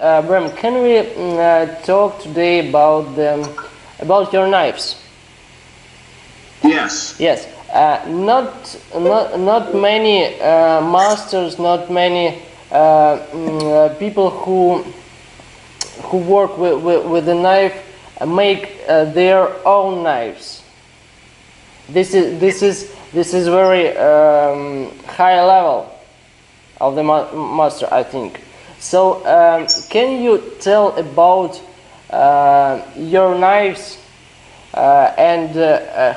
Bram, can we talk today about about your knives? Yes. Yes. Not many masters, not many people who work with the knife make their own knives. This is very high level of the master, I think. So can you tell about your knives and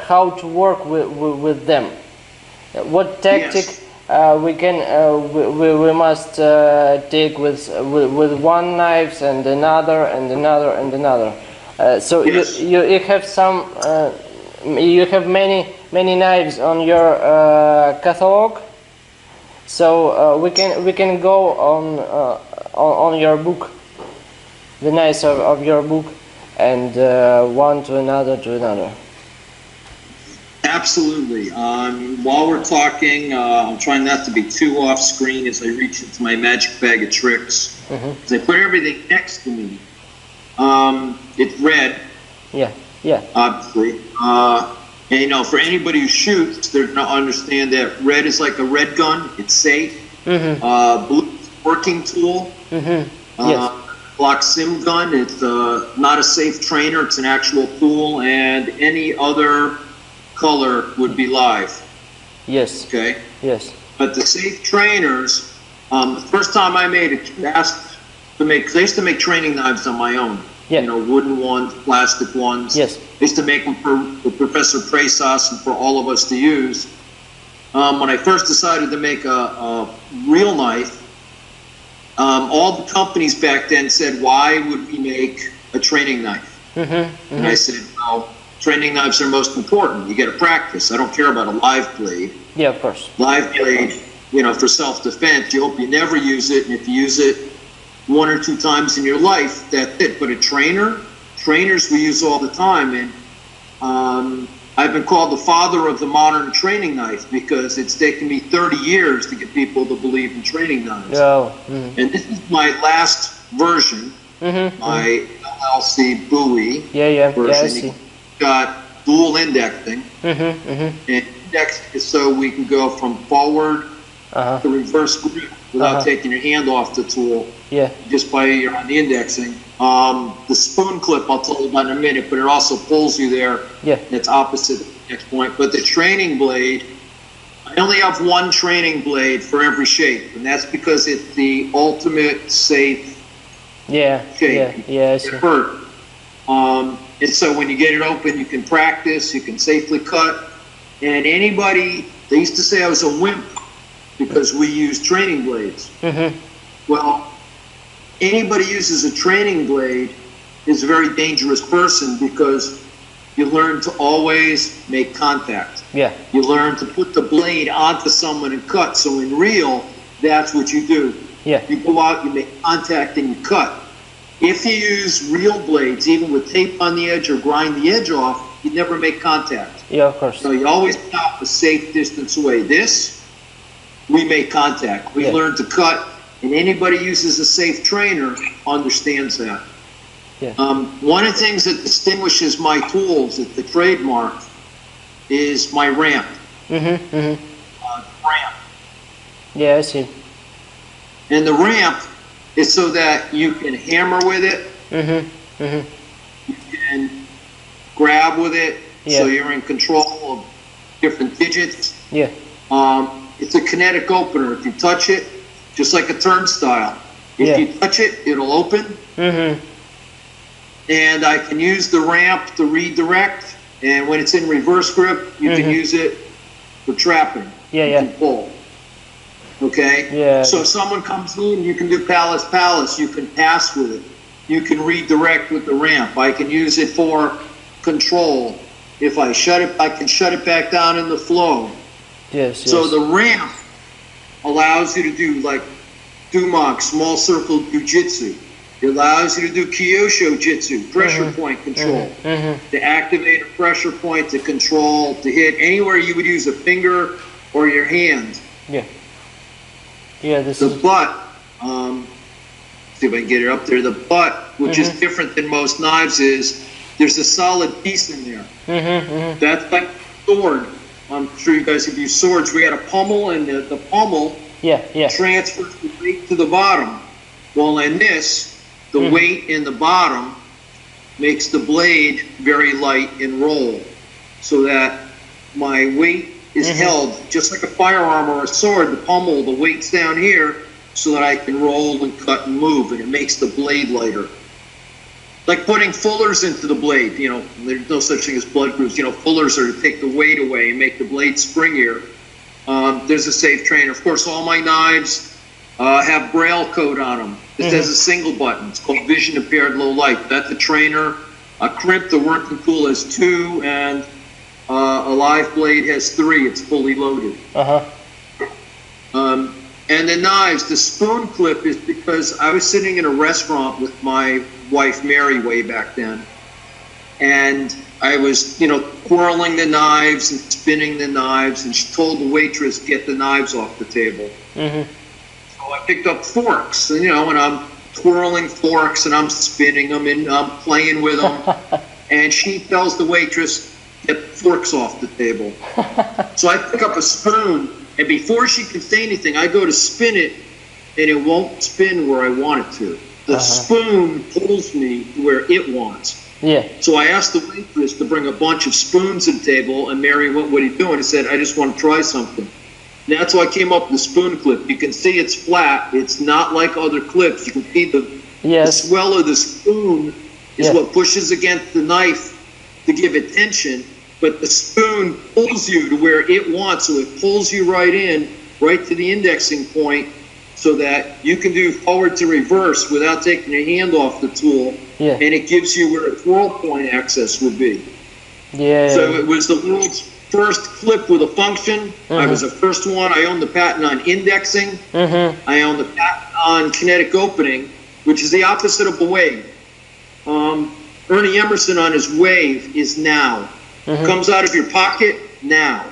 how to work with them? What tactic we must take with one knife and another and another and another. So yes. you have some you have many knives on your catalog. So we can go on your book, the knives of your book, and one to another. Absolutely. While we're talking, I'm trying not to be too off screen as I reach into my magic bag of tricks. Because I put everything next to me. It's red. Yeah. Obviously. And you know, for anybody who shoots, they're gonna understand that red is like a red gun. It's safe. Blue is a working tool. Yes. Glock sim gun. It's not a safe trainer. It's an actual tool, and any other color would be live. Yes. Okay. Yes. But the safe trainers. The first time I made it, asked to make. Cause I used to make training knives on my own. Yeah. You know, wooden ones, plastic ones. Yes. I used to make them for Professor Presas and for all of us to use. When I first decided to make a real knife, all the companies back then said, "Why would we make a training knife?" And I said, "Well, training knives are most important. You got to practice. I don't care about a live blade. Yeah, of course. Live blade, you know, for self-defense. You hope you never use it, and if you use it one or two times in your life, that's it. But a trainers we use all the time, and I've been called the father of the modern training knife because it's taken me 30 years to get people to believe in training knives. Oh. And this is my last version, my LLC Bowie version. I see. Got dual indexing. And indexing is so we can go from forward to reverse grip without taking your hand off the tool. Yeah. Just by you're on the indexing. The spoon clip I'll tell you about in a minute, but it also pulls you there. Yeah. It's opposite the next point. But the training blade, I only have one training blade for every shape, and that's because it's the ultimate safe shape. Yeah, I see. It hurt. And so when you get it open, you can practice, you can safely cut. And anybody, they used to say I was a wimp because we use training blades. Well, anybody uses a training blade is a very dangerous person because you learn to always make contact. Yeah. You learn to put the blade onto someone and cut. So in real, that's what you do. Yeah. You go out, you make contact, and you cut. If you use real blades, even with tape on the edge or grind the edge off, you never make contact. Yeah, of course. So you always stop a safe distance away. This, we make contact. We learn to cut, and anybody uses a safe trainer understands that. Yeah. One of the things that distinguishes my tools, the trademark, is my ramp. Ramp. Yeah, I see. And the ramp is so that you can hammer with it. You can grab with it, so you're in control of different digits. Yeah. It's a kinetic opener. If you touch it, just like a turnstile, if you touch it, it'll open. And I can use the ramp to redirect. And when it's in reverse grip, you can use it for trapping. You can pull. Okay? Yeah. So if someone comes in, you can do palace. You can pass with it. You can redirect with the ramp. I can use it for control. If I shut it, I can shut it back down in the flow. Yes. So the ramp allows you to do like Dumok, small circle jujitsu. It allows you to do Kyosho Jitsu, pressure point control. To activate a pressure point, to control, to hit anywhere you would use a finger or your hand. Yeah. Yeah, The butt see if I can get it up there. The butt, which is different than most knives, is there's a solid piece in there. That's like a sword. I'm sure you guys have used swords. We had a pommel, and the pommel transfers the weight to the bottom. Well, in this, the weight in the bottom makes the blade very light and roll, so that my weight is held just like a firearm or a sword. The pommel, the weight's down here, so that I can roll and cut and move, and it makes the blade lighter. Like putting fullers into the blade, you know, there's no such thing as blood grooves. You know, fullers are to take the weight away and make the blade springier. There's a safe train. Of course, all my knives have Braille code on them. This has a single button. It's called Vision Impaired Low Light. That's a trainer. A crimp, the working tool, has 2, and a live blade has 3. It's fully loaded. And the knives, the spoon clip is because I was sitting in a restaurant with my wife Mary way back then, and I was, you know, twirling the knives and spinning the knives, and she told the waitress, get the knives off the table. So I picked up forks, and, you know, and I'm twirling forks and I'm spinning them and I'm playing with them, and she tells the waitress, get the forks off the table. So I pick up a spoon, and before she can say anything, I go to spin it, and it won't spin where I want it to. The spoon pulls me where it wants. So I asked the waitress to bring a bunch of spoons to the table, and Mary went, what are you doing? I said, I just want to try something. And that's how I came up with the spoon clip. You can see it's flat. It's not like other clips. You can see the swell of the spoon is what pushes against the knife to give it tension. But the spoon pulls you to where it wants, so it pulls you right in, right to the indexing point, so that you can do forward to reverse without taking your hand off the tool, and it gives you where a twirl point access would be. So it was the world's first clip with a function. I was the first one. I own the patent on indexing. I own the patent on kinetic opening, which is the opposite of a wave. Ernie Emerson on his wave is now. Comes out of your pocket now.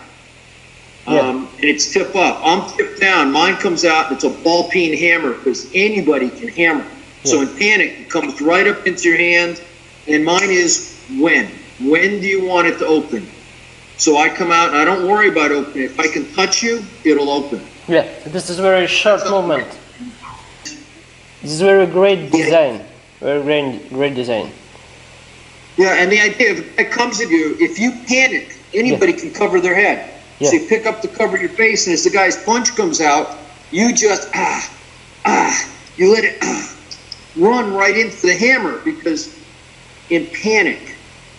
And it's tip up. I'm tip down. Mine comes out, and it's a ball peen hammer, because anybody can hammer. So in panic, it comes right up into your hand, and mine is when. When do you want it to open? So I come out, and I don't worry about opening. If I can touch you, it'll open. This is a very short moment. This is very great design. Very great design. And the idea, if it comes at you, if you panic, anybody can cover their head. So you pick up to cover your face, and as the guy's punch comes out, you just, you let it run right into the hammer, because in panic,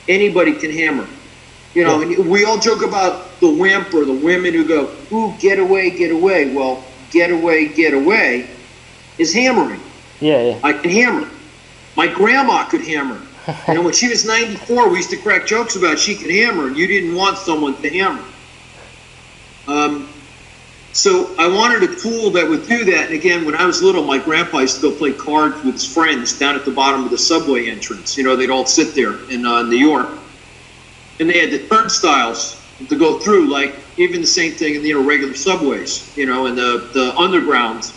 anybody can hammer. You know, and we all joke about the wimp or the women who go, ooh, get away, get away. Well, get away is hammering. I can hammer. My grandma could hammer. You know, when she was 94, we used to crack jokes about she could hammer, and you didn't want someone to hammer. So I wanted a tool that would do that. And again, when I was little, my grandpa used to go play cards with his friends down at the bottom of the subway entrance. You know, they'd all sit there in New York. And they had the turnstiles to go through, like even the same thing in, you know, regular subways, you know, and the underground,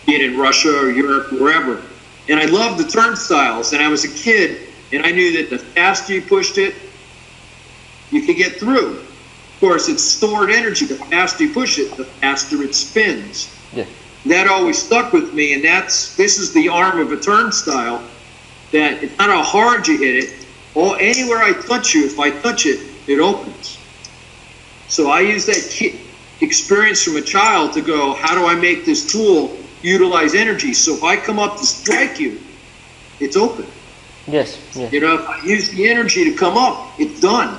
be it in Russia or Europe, wherever. And I loved the turnstiles, and I was a kid, and I knew that the faster you pushed it, you could get through. Of course, it's stored energy. The faster you push it, the faster it spins. That always stuck with me, and this is the arm of a turnstile, that it's not how hard you hit it. Anywhere I touch you, if I touch it, it opens. So I use that experience from a child to go, how do I make this tool utilize energy? So if I come up to strike you, it's open. You know, if I use the energy to come up, it's done.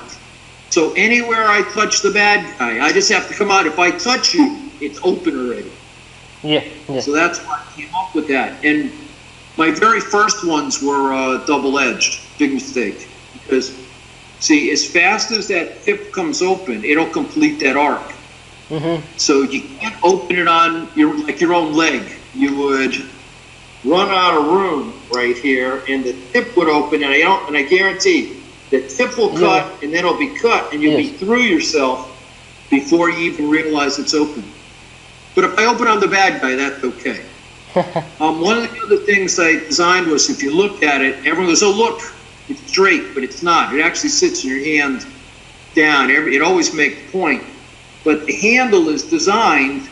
So anywhere I touch the bad guy, I just have to come out. If I touch you, it's open already. So that's why I came up with that. And my very first ones were double-edged. Big mistake. Because, see, as fast as that tip comes open, it'll complete that arc. So you can't open it on your own leg. You would run out of room right here, and the tip would open, and I guarantee the tip will cut, and then it'll be cut, and you'll be through yourself before you even realize it's open. But if I open on the bad guy, that's okay. One of the other things I designed was, if you look at it, everyone goes, "Oh, look, it's straight," but it's not. It actually sits in your hand down. It always makes a point. But the handle is designed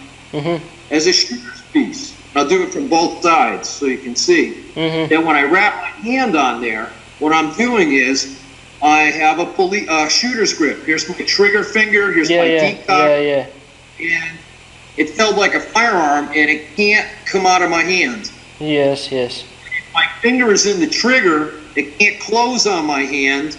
as a shooter's piece. I'll do it from both sides so you can see. Then when I wrap my hand on there, what I'm doing is I have a shooter's grip. Here's my trigger finger. Here's my decock. And it's held like a firearm, and it can't come out of my hand. Yes, yes. If my finger is in the trigger, it can't close on my hand.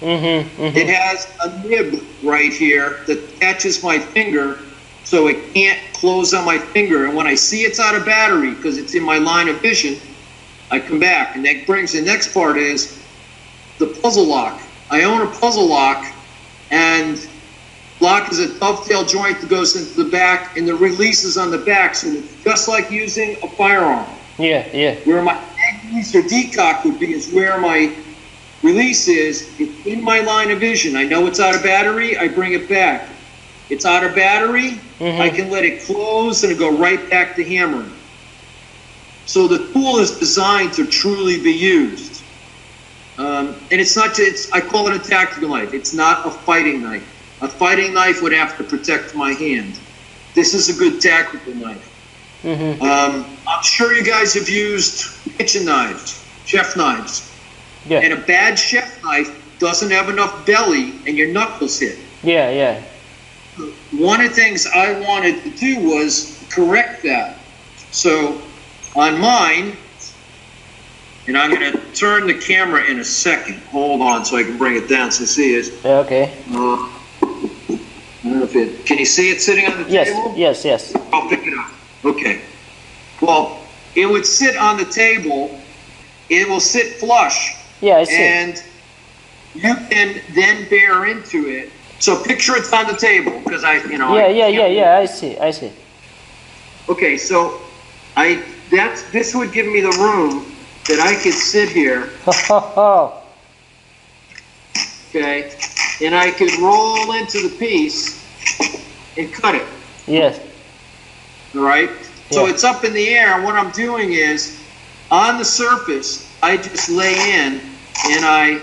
It has a nib right here that catches my finger, so it can't close on my finger. And when I see it's out of battery, because it's in my line of vision, I come back. And that brings the next part is the puzzle lock. I own a puzzle lock, and lock is a dovetail joint that goes into the back, and the release is on the back, so it's just like using a firearm. Yeah, yeah. Where my release or decock would be is where my release is. It's in my line of vision. I know it's out of battery, I bring it back. It's out of battery, I can let it close and go right back to hammering. So the tool is designed to truly be used. And it's not just, I call it a tactical knife. It's not a fighting knife. A fighting knife would have to protect my hand. This is a good tactical knife. I'm sure you guys have used kitchen knives, chef knives. Yeah. And a bad chef knife doesn't have enough belly and your knuckles hit. Yeah, yeah. One of the things I wanted to do was correct that. So on mine, and I'm going to turn the camera in a second. Hold on so I can bring it down so you see it. Yeah, okay. I don't know if it, can you see it sitting on the table? Yes, yes. I'll pick it up. Okay. Well, it would sit on the table. It will sit flush. Yeah, I see. And you can then bear into it. So picture it's on the table because Yeah, I see. Okay, so this would give me the room that I could sit here. Okay, and I could roll into the piece and cut it. Yes. All right. Yeah. So it's up in the air, and what I'm doing is, on the surface, I just lay in, and I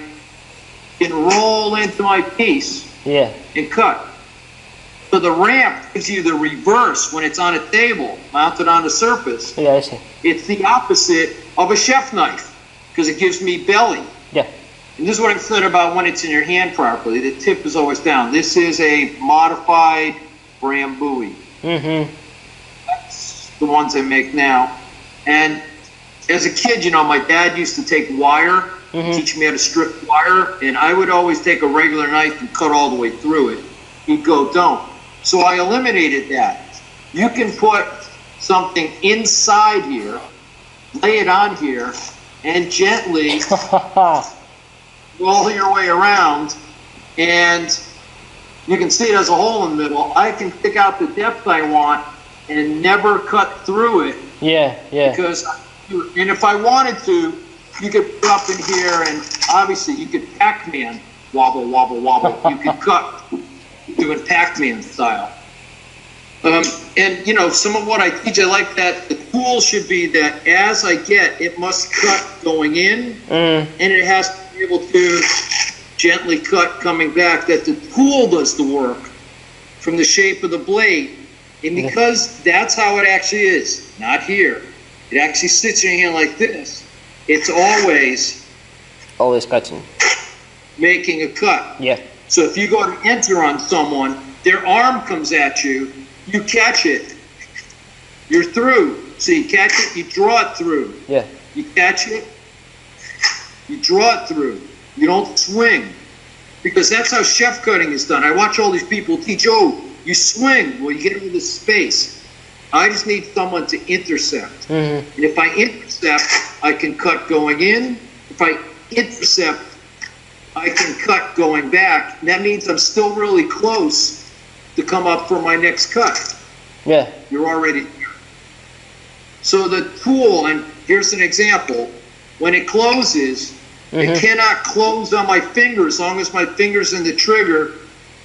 can roll into my piece. Yeah. And cut. So the ramp gives you the reverse when it's on a table, mounted on the surface. Yeah, I see. It's the opposite of a chef knife, because it gives me belly. Yeah. And this is what I'm said about when it's in your hand properly. The tip is always down. This is a modified Bram buoy. That's the ones I make now. And as a kid, my dad used to take wire, teach me how to strip wire, and I would always take a regular knife and cut all the way through it. He'd go, don't. So I eliminated that. You can put something inside here, lay it on here, and gently roll your way around, and you can see it has a hole in the middle. I can pick out the depth I want and never cut through it. Yeah, yeah. Because, and if I wanted to, you could put up in here, and obviously you could Pac-Man, wobble, wobble, wobble. You could cut, doing Pac-Man style. And some of what I teach, I like that the tool should be that as I get, it must cut going in, and it has to be able to gently cut coming back, that the tool does the work from the shape of the blade. And because that's how it actually is, not here, it actually sits in your hand like this, it's always cutting. Making a cut. Yeah. So if you go to enter on someone, their arm comes at you, you catch it, you're through. So you catch it, you draw it through. Yeah. You catch it, you draw it through. You don't swing. Because that's how chef cutting is done. I watch all these people teach, you swing, well, you get into the space. I just need someone to intercept. And if I intercept, I can cut going in. If I intercept, I can cut going back. And that means I'm still really close to come up for my next cut. Yeah. You're already here. So the tool, and here's an example, when it closes, it cannot close on my finger as long as my finger's in the trigger,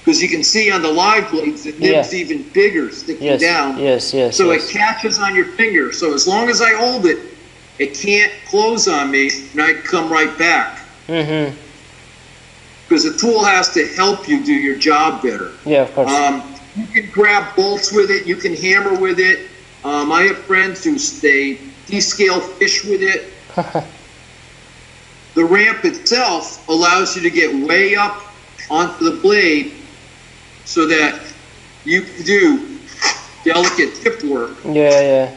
because you can see on the live blades the nib's even bigger sticking down. Yes. So it catches on your finger. So as long as I hold it, it can't close on me, and I come right back. Mm-hmm. Because the tool has to help you do your job better. Yeah, of course. You can grab bolts with it. You can hammer with it. I have friends who descale fish with it. The ramp itself allows you to get way up onto the blade so that you can do delicate tip work. Yeah.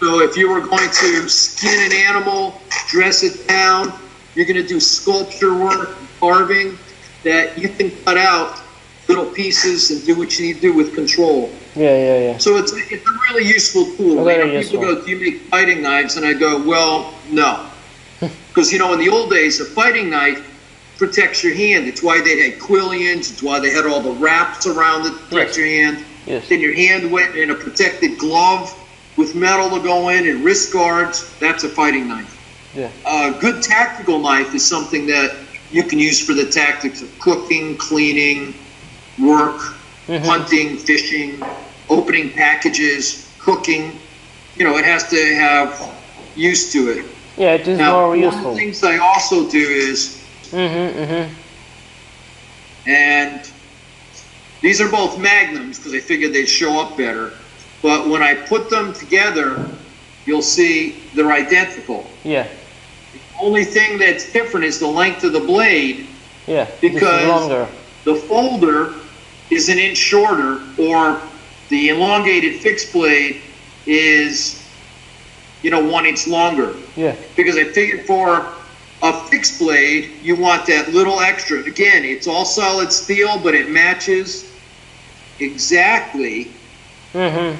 So if you were going to skin an animal, dress it down, you're going to do sculpture work, carving, that you can cut out little pieces and do what you need to do with control. Yeah. So it's a really useful tool. People go, do you make fighting knives? And I go, well, no. Because, in the old days, a fighting knife protects your hand. It's why they had quillions. It's why they had all the wraps around it to protect your hand. Yes. Then your hand went in a protected glove with metal to go in and wrist guards. That's a fighting knife. Yeah. A good tactical knife is something that you can use for the tactics of cooking, cleaning, work, hunting, fishing, opening packages, cooking. It has to have use to it. Yeah, it is more useful. One of the things I also do is, and these are both magnums because I figured they'd show up better, but when I put them together, you'll see they're identical. Yeah. The only thing that's different is the length of the blade. Yeah, because the folder is an inch shorter, or the elongated fixed blade is 1 inch longer. Yeah. Because I figured for a fixed blade, you want that little extra. Again, it's all solid steel, but it matches exactly. So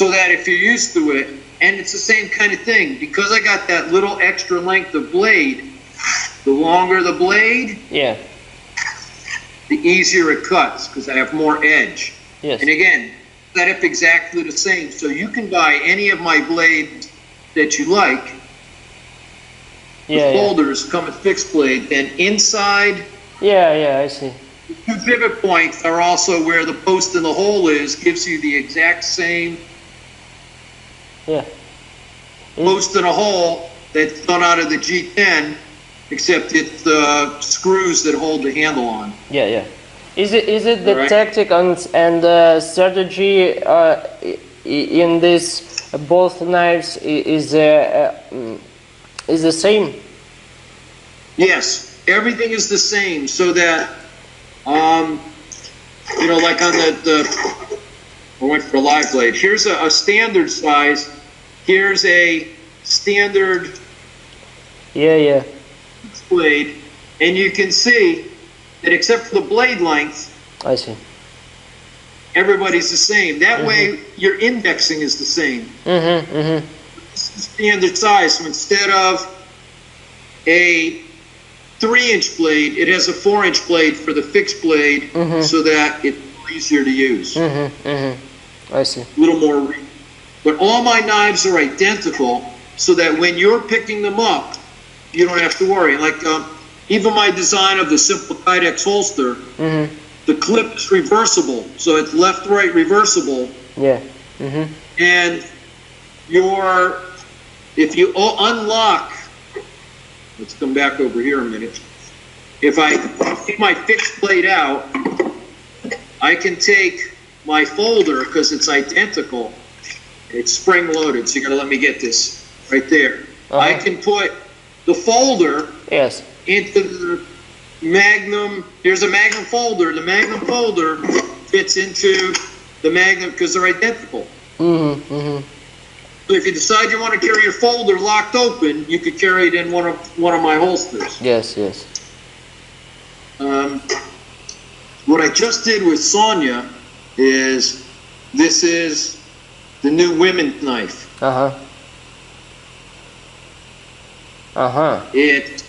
that if you're used to it, and it's the same kind of thing, because I got that little extra length of blade, the longer the blade, the easier it cuts, because I have more edge. Yes. And again, set up exactly the same. So you can buy any of my blades that you like. The folders come with fixed blade, and inside, I see. the two pivot points are also where the post in the hole is, gives you the exact same post in a hole that's done out of the G10, except it's the screws that hold the handle on. Yeah. Is it the tactic and strategy in this both knives is the same? Yes, everything is the same. So that like on the I went for a live blade. Here's a standard size. Here's a standard blade, and you can see that except for the blade length, I see. Everybody's the same. That way, your indexing is the same. This is standard size. So instead of a 3-inch blade, it has a 4-inch blade for the fixed blade, so that it's easier to use. I see. A little more. But all my knives are identical, so that when you're picking them up, you don't have to worry. Like even my design of the simple Kydex holster, the clip is reversible, so it's left-right reversible. Yeah. And if you unlock, let's come back over here a minute. If I take my fixed blade out, I can take my folder, because it's identical. It's spring-loaded, so you gotta let me get this right there. I can put the folder into the Magnum. Here's a Magnum folder. The Magnum folder fits into the Magnum because they're identical. So if you decide you want to carry your folder locked open, you could carry it in one of my holsters. Yes. What I just did with Sonia is, this is the new women's knife. It's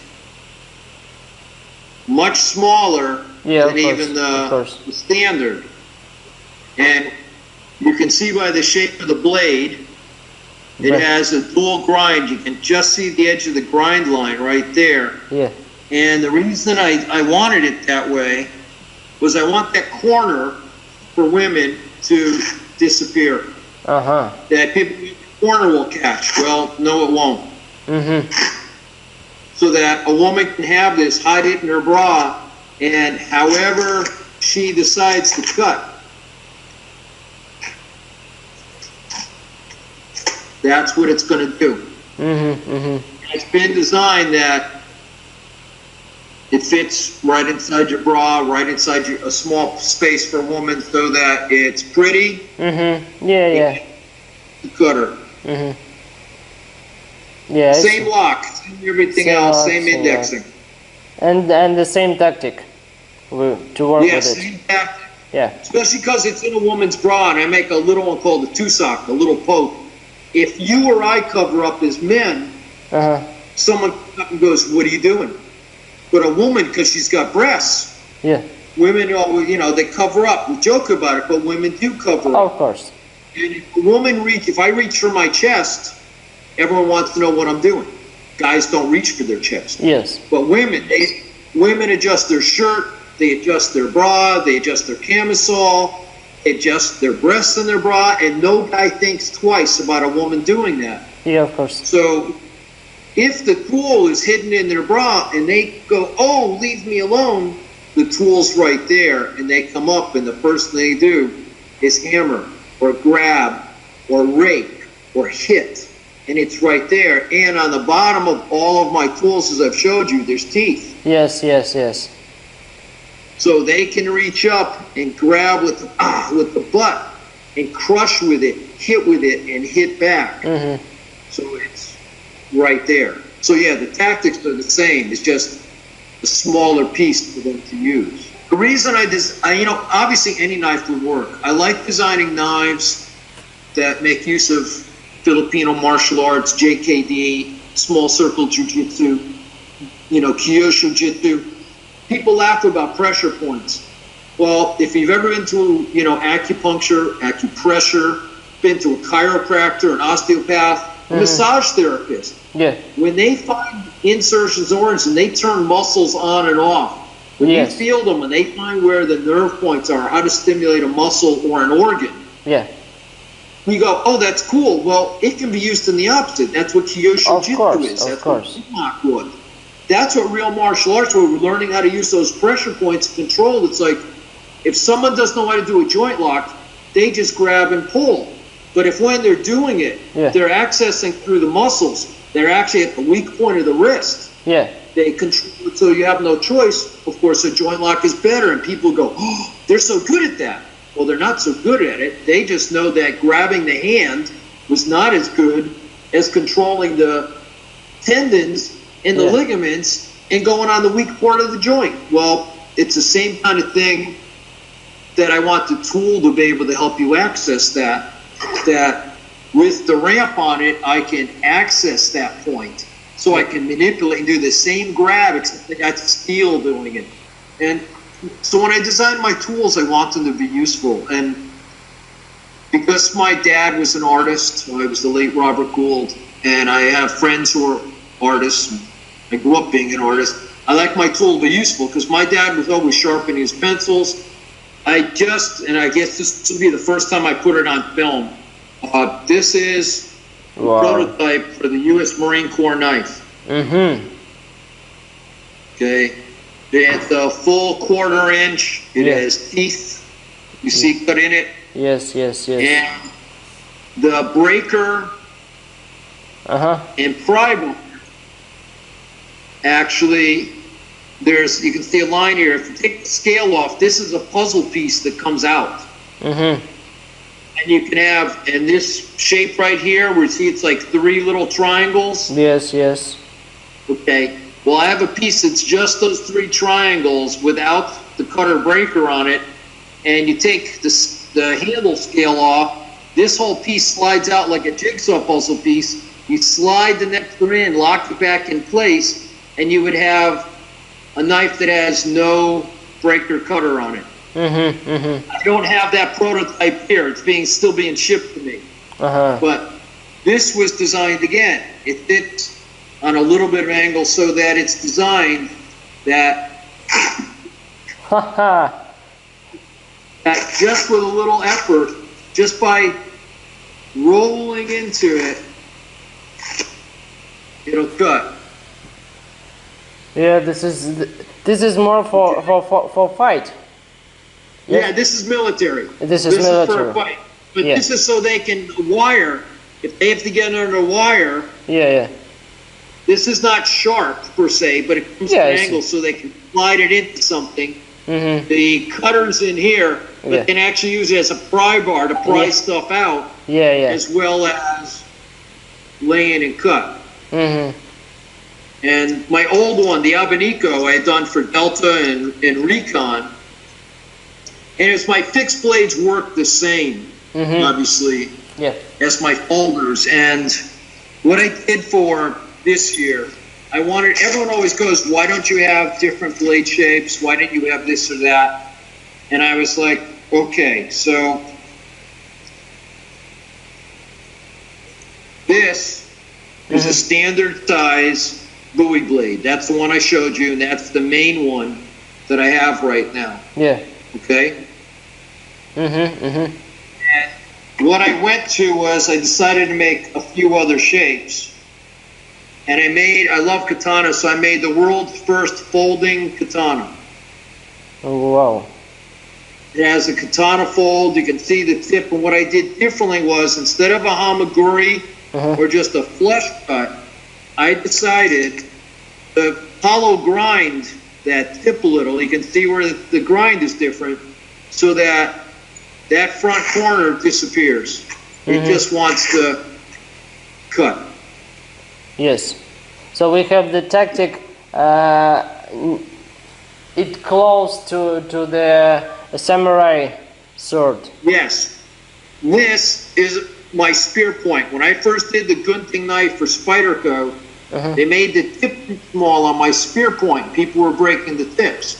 much smaller than even the standard. And you can see by the shape of the blade, it has a dual grind. You can just see the edge of the grind line right there. Yeah. And the reason I wanted it that way was I want that corner for women to disappear. That people in the corner will catch. Well, no, it won't. So that a woman can have this, hide it in her bra, and however she decides to cut, that's what it's going to do. It's been designed that it fits right inside your bra, right inside a small space for a woman, so that it's pretty. Yeah. The cutter. Yeah. Same lock, same everything else, lock, same indexing. And the same tactic to work with it. Same tactic. Yeah. Especially because it's in a woman's bra, and I make a little one called a two-sock, a little poke. If you or I cover up as men, someone comes up and goes, "What are you doing?" But a woman, because she's got breasts, women, they cover up. We joke about it, but women do cover up. Of course. And if I reach for my chest, everyone wants to know what I'm doing. Guys don't reach for their chest. Yes. But women adjust their shirt, they adjust their bra, they adjust their camisole, adjust their breasts in their bra, and no guy thinks twice about a woman doing that. Yeah, of course. So if the tool is hidden in their bra and they go, "Oh, leave me alone," the tool's right there, and they come up, and the first thing they do is hammer or grab or rake or hit, and it's right there. And on the bottom of all of my tools, as I've showed you, there's teeth. Yes. So they can reach up and grab with the butt and crush with it, hit with it, and hit back. So it's right there. So yeah, the tactics are the same. It's just a smaller piece for them to use. The reason obviously any knife would work. I like designing knives that make use of Filipino martial arts, JKD, small circle jiu-jitsu, Kyosho jitsu. People laugh about pressure points. Well, if you've ever been to, acupuncture, acupressure, been to a chiropractor, an osteopath, a massage therapist, when they find insertions or organs and they turn muscles on and off, when you feel them, when they find where the nerve points are, how to stimulate a muscle or an organ, we go, "Oh, that's cool." Well, it can be used in the opposite. That's what Kyosho jitsu is. That's what Kumak would. That's what real martial arts, where we're learning how to use those pressure points to control. It's like, if someone doesn't know how to do a joint lock, they just grab and pull. But if when they're doing it, they're accessing through the muscles, they're actually at the weak point of the wrist. They control it, so you have no choice. Of course, a joint lock is better, and people go, "Oh, they're so good at that." Well, they're not so good at it. They just know that grabbing the hand was not as good as controlling the tendons and the ligaments and going on the weak part of the joint. Well, it's the same kind of thing that I want the tool to be able to help you access that with the ramp on it, I can access that point. So I can manipulate and do the same grab, except I got steel doing it. And so when I design my tools, I want them to be useful. And because my dad was an artist, I was the late Robert Gould, and I have friends who are artists. I grew up being an artist. I like my tool to be useful because my dad was always sharpening his pencils. And I guess this will be the first time I put it on film. This is a prototype for the U.S. Marine Corps knife. Okay. It's a full 1/4 inch. It has teeth. You see cut in it. Yes. And the breaker and pry bar. Actually, you can see a line here. If you take the scale off, this is a puzzle piece that comes out. And you can have, in this shape right here, where you see it's like 3 little triangles. Yes. Okay. Well, I have a piece that's just those 3 triangles without the cutter breaker on it. And you take the handle scale off. This whole piece slides out like a jigsaw puzzle piece. You slide the next one in, lock it back in place, and you would have a knife that has no breaker cutter on it. I don't have that prototype here. It's still being shipped to me. But this was designed again. It fits on a little bit of angle so that it's designed that that just with a little effort, just by rolling into it, it'll cut. Yeah, this is more for fight. Yes? Yeah, this is military. This is military. For a fight. But Yeah. this is so they can wire. If they have to get under wire, Yeah. this is not sharp per se, but it comes Yeah, to I an see. angle so they can slide it into something. Mhm. The cutter's in here, but Yeah. can actually use it as a pry bar to pry Yeah. stuff out, Yeah. as well as lay in and cut. Mhm. And my old one, the Abanico, I had done for Delta and Recon. And it's my fixed blades work the same, obviously, Yeah. as my folders. And what I did for this year, I wanted, everyone always goes, why don't you have different blade shapes? Why don't you have this or that? And I was like, okay, so this is a standard size buoy blade. That's the one I showed you, and that's the main one that I have right now. Yeah. Okay? And what I went to was I decided to make a few other shapes. And I love katana, so I made the world's first folding katana. Oh, wow. It has a katana fold, you can see the tip, and what I did differently was instead of a hamaguri or just a flush cut, I decided to hollow grind that tip a little. You can see where the grind is different, so that that front corner disappears. It just wants to cut. Yes. So we have the tactic. It close to the samurai sword. Yes. This is my spear point. When I first did the Gunting knife for Spyderco, they made the tip too small on my spear point. People were breaking the tips.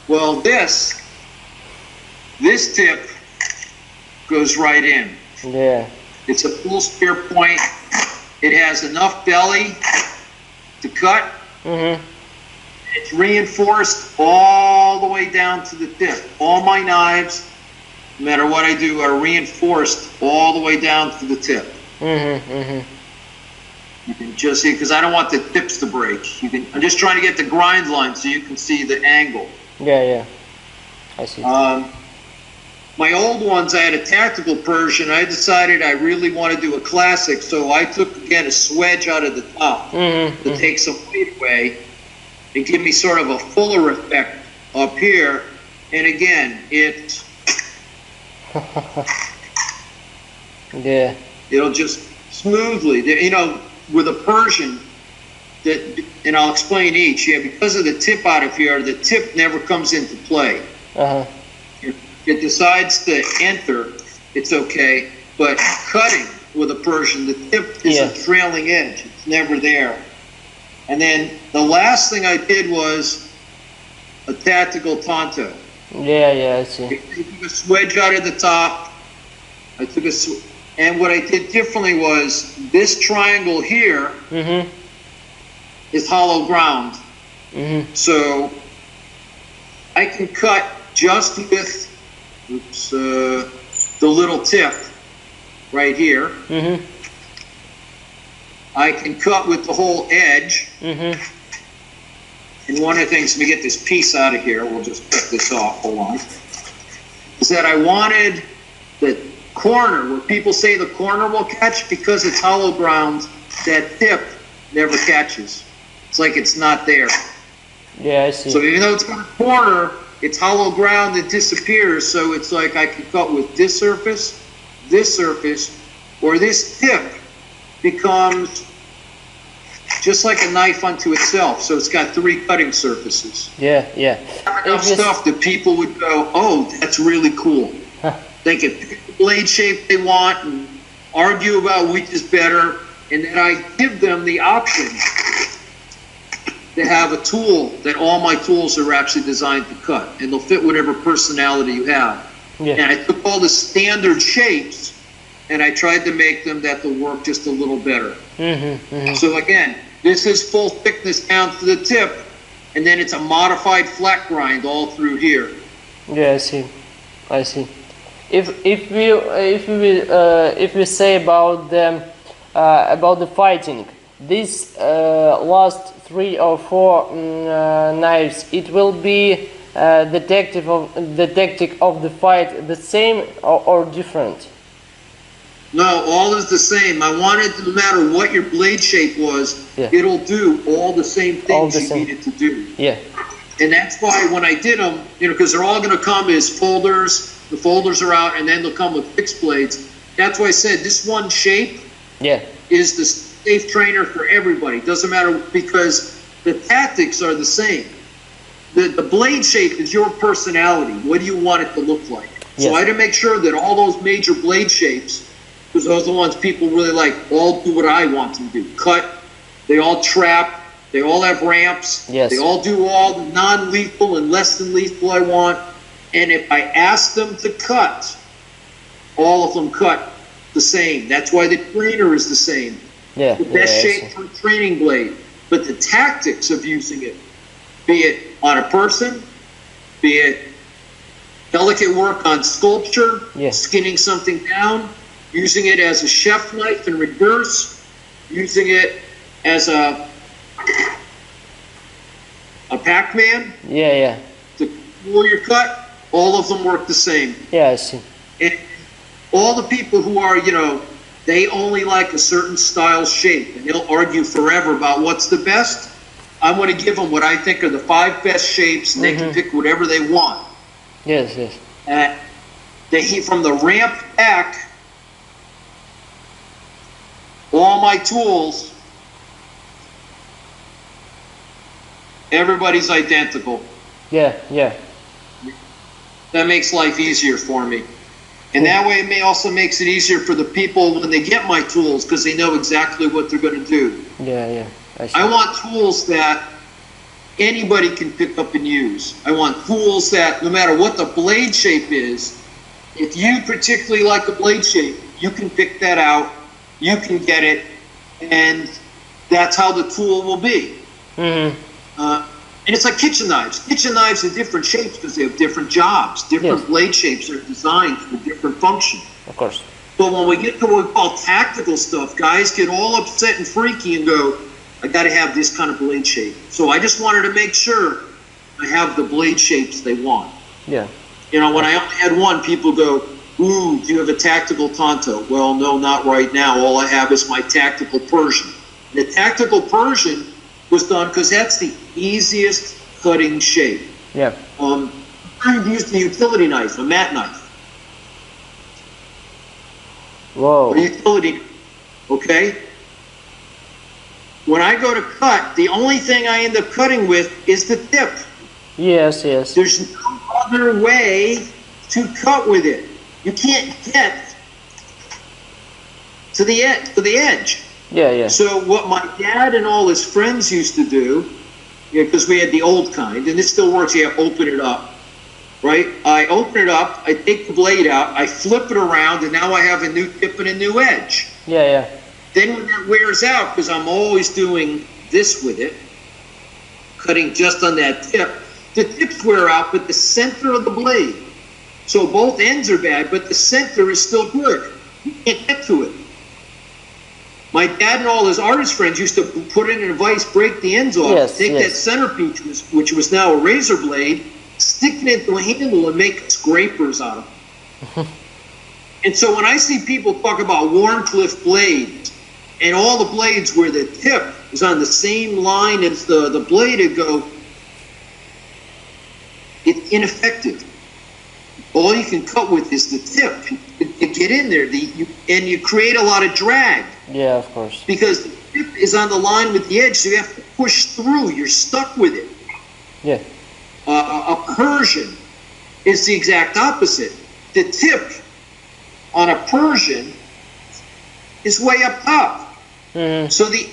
Well, this tip goes right in. Yeah. It's a full spear point. It has enough belly to cut. It's reinforced all the way down to the tip. All my knives, no matter what I do, are reinforced all the way down to the tip. You can just see, because I don't want the tips to break. I'm just trying to get the grind line so you can see the angle. Yeah. I see. My old ones, I had a tactical Persian. I decided I really want to do a classic, so I took, again, a swedge out of the top to take some weight away and give me sort of a fuller effect up here. And again, it'll just smoothly, with a Persian, and I'll explain each. Yeah, because of the tip out of here, the tip never comes into play. If it decides to enter, it's okay. But cutting with a Persian, the tip is a trailing edge. It's never there. And then the last thing I did was a tactical tanto. Yeah, I see. I took a swedge out of the top. And what I did differently was this triangle here is hollow ground. So I can cut just with the little tip right here. I can cut with the whole edge. And one of the things, let me get this piece out of here, we'll just cut this off, hold on, is that I wanted the corner, where people say the corner will catch, because it's hollow ground, that tip never catches. It's like it's not there. Yeah, I see. So even though it's got a corner, it's hollow ground, it disappears, so it's like I can cut with this surface, or this tip becomes just like a knife unto itself. So it's got 3 cutting surfaces. Yeah. Enough stuff that people would go, oh, that's really cool. They can pick the blade shape they want and argue about which is better, and then I give them the option to have a tool that all my tools are actually designed to cut, and they'll fit whatever personality you have. And I took all the standard shapes and I tried to make them that they'll work just a little better. So again, this is full thickness down to the tip, and then it's a modified flat grind all through here. Yeah, I see. I see. If we say about the fighting, these last 3 or 4 knives, it will be the tactic of the fight the same or different? No, all is the same. I wanted, no matter what your blade shape was, Yeah. it'll do all the same All things the you same. needed to do. Yeah. And that's why when I did them, because they're all going to come as folders. The folders are out, and then they'll come with fixed blades. That's why I said this one shape Yeah. is the safe trainer for everybody. Doesn't matter, because the tactics are the same. The blade shape is your personality. What do you want it to look like? Yes. So I had to make sure that all those major blade shapes, because those are the ones people really like, all do what I want them to do. Cut, they all trap, they all have ramps, Yes. they all do all the non-lethal and less than lethal I want. And if I ask them to cut, all of them cut the same. That's why the trainer is the same. Yeah. The best yeah, I shape see. for a training blade. But the tactics of using it, be it on a person, be it delicate work on sculpture, Yeah. skinning something down, using it as a chef knife in reverse, using it as a Pac-Man Yeah. to warrior cut, all of them work the same. Yeah, I see. And all the people who are, they only like a certain style shape, and they'll argue forever about what's the best. I want to give them what I think are the 5 best shapes, and they can pick whatever they want. Yes. From the ramp back, all my tools, everybody's identical. Yeah. That makes life easier for me. And that way it also makes it easier for the people when they get my tools, because they know exactly what they're going to do. Yeah. I see. I want tools that anybody can pick up and use. I want tools that, no matter what the blade shape is, if you particularly like the blade shape, you can pick that out, you can get it, and that's how the tool will be. And it's like kitchen knives. Kitchen knives are different shapes because they have different jobs. Different Yes. blade shapes are designed for different function. Of course. But when we get to what we call tactical stuff, guys get all upset and freaky and go, I got to have this kind of blade shape. So I just wanted to make sure I have the blade shapes they want. Yeah. When I only had one, people go, ooh, do you have a tactical Tonto? Well, no, not right now. All I have is my tactical Persian. The tactical Persian was done because that's the easiest cutting shape. Yeah. I used a utility knife, a mat knife. Whoa. A utility, okay? When I go to cut, the only thing I end up cutting with is the tip. Yes. There's no other way to cut with it. You can't get to the edge. Yeah. So what my dad and all his friends used to do, because we had the old kind, and it still works, you open it up, right? I open it up, I take the blade out, I flip it around, and now I have a new tip and a new edge. Yeah. Then when that wears out, because I'm always doing this with it, cutting just on that tip, the tips wear out, but the center of the blade. So both ends are bad, but the center is still good. You can't get to it. My dad and all his artist friends used to put it in a vise, break the ends off, take that centerpiece, which was now a razor blade, stick it into a handle and make scrapers out of it. And so when I see people talk about Warncliffe blades, and all the blades where the tip is on the same line as the blade, it go, it's ineffective. All you can cut with is the tip. To get in there, and you create a lot of drag. Yeah, of course. Because the tip is on the line with the edge, so you have to push through. You're stuck with it. Yeah. A Persian is the exact opposite. The tip on a Persian is way up top. Mm-hmm. So the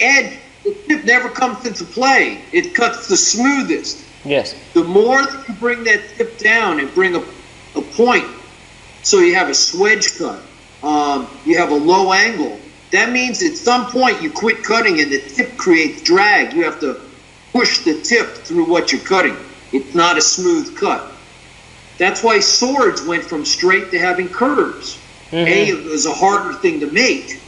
tip never comes into play. It cuts the smoothest. Yes. The more that you bring that tip down and bring a point, so you have a swedge cut, you have a low angle, that means at some point you quit cutting and the tip creates drag. You have to push the tip through what you're cutting. It's not a smooth cut. That's why swords went from straight to having curves. It was a harder thing to make.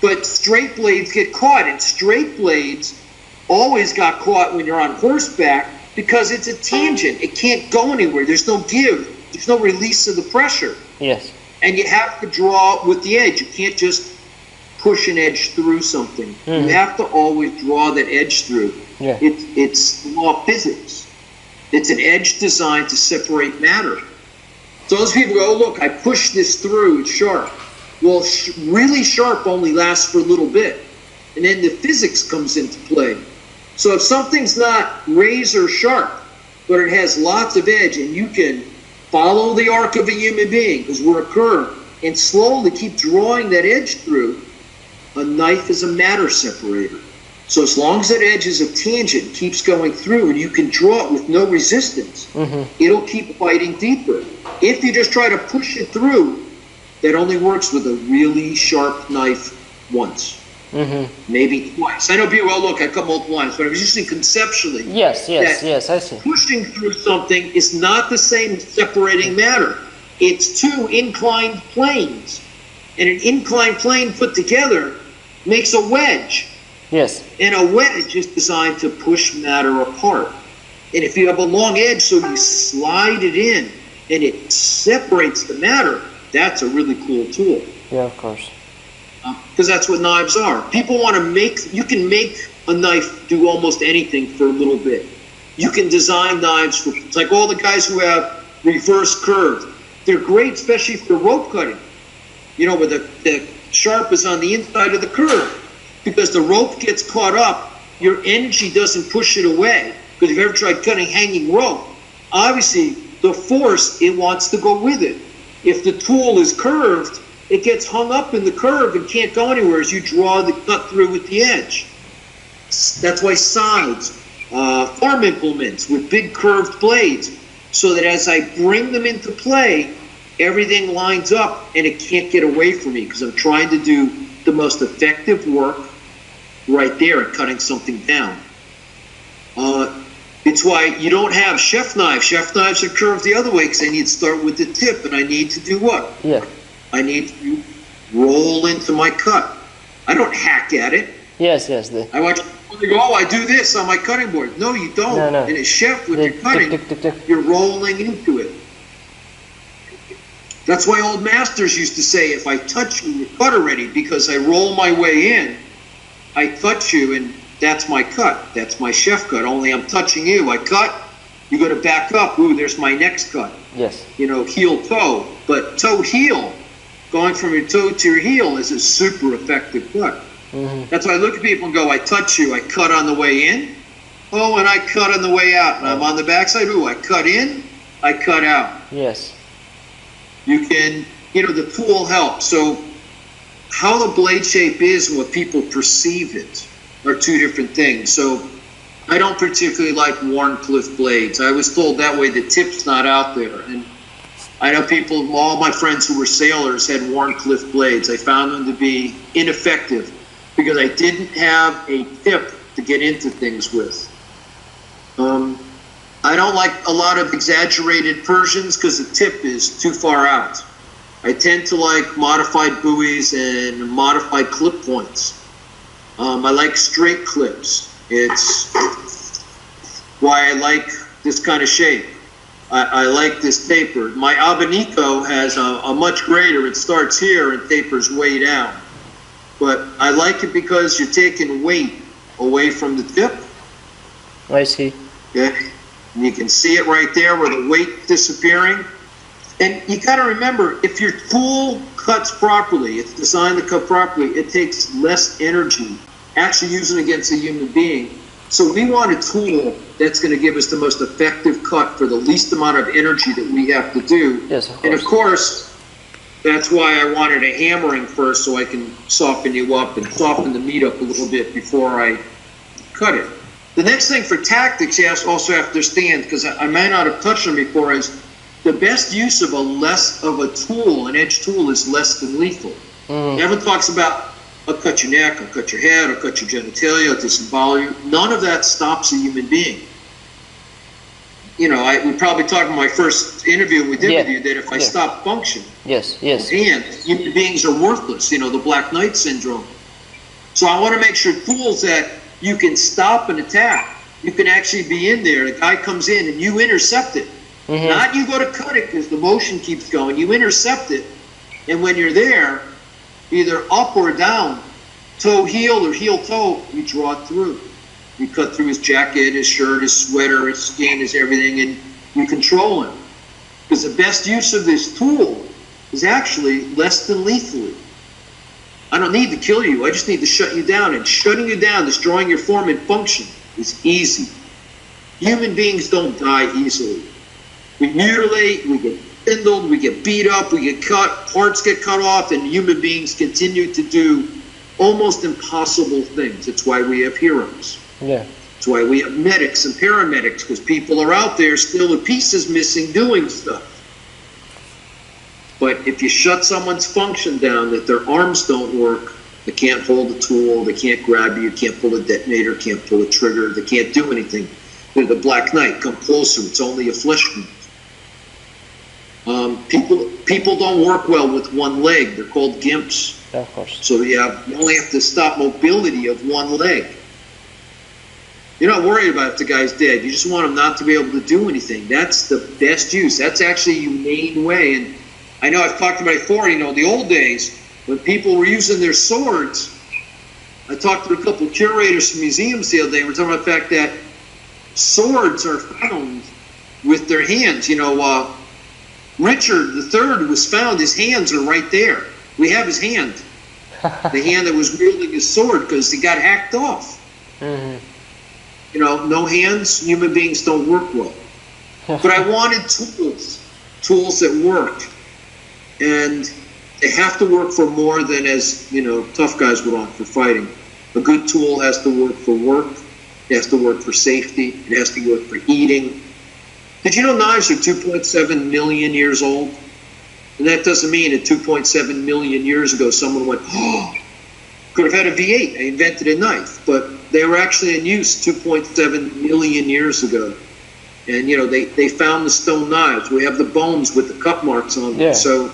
But straight blades get caught, and straight blades always got caught when you're on horseback because it's a tangent. It can't go anywhere. There's no give. There's no release of the pressure. Yes. And you have to draw with the edge. You can't just push an edge through something. You have to always draw that edge through. Yeah. It's law of physics. It's an edge designed to separate matter. So those people go, oh, look, I pushed this through, it's sharp. Well, really sharp only lasts for a little bit. And then the physics comes into play. So if something's not razor sharp, but it has lots of edge, and you can follow the arc of a human being, because we're a curve, and slowly keep drawing that edge through, a knife is a matter separator. So as long as that edge is a tangent, keeps going through, and you can draw it with no resistance, it'll keep biting deeper. If you just try to push it through, that only works with a really sharp knife once, maybe twice. I know people, well, look, I cut multiple lines, but I was just saying conceptually. Yes, I see. Pushing through something is not the same as separating matter. It's two inclined planes, and an inclined plane put together makes a wedge. Yes. And a wedge is designed to push matter apart. And if you have a long edge, so you slide it in, and it separates the matter, that's a really cool tool. Yeah, of course. Because that's what knives are. People want to make, you can make a knife do almost anything for a little bit. You can design knives for, it's like all the guys who have reverse curved. They're great, especially for rope cutting. You know, where the sharp is on the inside of the curve. Because the rope gets caught up, your energy doesn't push it away. Because if you've ever tried cutting hanging rope, obviously the force, it wants to go with it. If the tool is curved, it gets hung up in the curve and can't go anywhere as you draw the cut through with the edge. That's why sides, farm implements with big curved blades, so that as I bring them into play, everything lines up and it can't get away from me because I'm trying to do the most effective work right there at cutting something down. It's why you don't have chef knives. Chef knives are curved the other way because I need to start with the tip, and I need to do what? Yeah. I need to roll into my cut. I don't hack at it. Yes. I watch people go, oh, I do this on my cutting board. No, you don't. No. In a chef, when you're cutting, you're rolling into it. That's why old masters used to say, if I touch you, you're cut already, because I roll my way in, I touch you, and that's my cut. That's my chef cut, only I'm touching you. I cut, you got to back up. Ooh, there's my next cut. Yes. You know, heel, toe. But toe, heel, going from your toe to your heel is a super effective cut. That's why I look at people and go, I touch you, I cut on the way in. Oh, and I cut on the way out. And I'm on the backside. Ooh, I cut in, I cut out. Yes. You can, you know, the tool helps. So how the blade shape is and what people perceive it are two different things. So I don't particularly like Warncliffe blades. I was told that way the tip's not out there. And I know people, all my friends who were sailors had Warncliffe blades. I found them to be ineffective because I didn't have a tip to get into things with. I don't like a lot of exaggerated Persians because the tip is too far out. I tend to like modified buoys and modified clip points. I like straight clips. It's why I like this kind of shape. I like this taper. My Abanico has a much greater, it starts here and tapers way down. But I like it because you're taking weight away from the tip. I see. Yeah. You can see it right there where the weight disappearing. And you got to remember, if your tool cuts properly, it's designed to cut properly, it takes less energy actually using it against a human being. So we want a tool that's going to give us the most effective cut for the least amount of energy that we have to do. Yes, of course. And of course, that's why I wanted a hammering first, so I can soften you up and soften the meat up a little bit before I cut it. The next thing for tactics you also have to understand, because I may not have touched on before, is the best use of a tool, an edge tool, is less than lethal. Everyone talks about, I'll cut your neck, I'll cut your head, I'll cut your genitalia, I'll disembowel you. None of that stops a human being. we probably talked in my first interview we did Yeah. with you that if I Yeah. stop function, Yes, yes. and human beings are worthless, the Black Knight syndrome. So I want to make sure tools that you can stop an attack. You can actually be in there. The guy comes in and you intercept it. Mm-hmm. Not you go to cut it because the motion keeps going. You intercept it. And when you're there, either up or down, toe heel or heel toe, you draw it through. You cut through his jacket, his shirt, his sweater, his skin, his everything, and you control him. Because the best use of this tool is actually less than lethally. I don't need to kill you. I just need to shut you down. And shutting you down, destroying your form and function, is easy. Human beings don't die easily. We mutilate, we get spindled, we get beat up, we get cut, parts get cut off, and human beings continue to do almost impossible things. That's why we have heroes. Yeah. That's why we have medics and paramedics, because people are out there still with pieces missing doing stuff. But if you shut someone's function down, that their arms don't work, they can't hold a tool, they can't grab you, can't pull a detonator, can't pull a trigger, they can't do anything. They're the Black Knight, come closer, it's only a flesh wound. People don't work well with one leg, they're called gimps. Of course. So you only have to stop mobility of one leg. You're not worried about if the guy's dead, you just want him not to be able to do anything. That's the best use, that's actually a humane way. And I know I've talked about it before, the old days, when people were using their swords, I talked to a couple of curators from museums the other day, we're talking about the fact that swords are found with their hands. Richard III was found, his hands are right there. We have his hand. The hand that was wielding his sword because he got hacked off. Mm-hmm. No hands, human beings don't work well. But I wanted tools that worked. And they have to work for more than, as tough guys would want for fighting. A good tool has to work for work. It has to work for safety. It has to work for eating. Did you know knives are 2.7 million years old? And that doesn't mean that 2.7 million years ago someone went, oh, could have had a V8. I invented a knife. But they were actually in use 2.7 million years ago. And, they found the stone knives. We have the bones with the cut marks on them. Yeah. So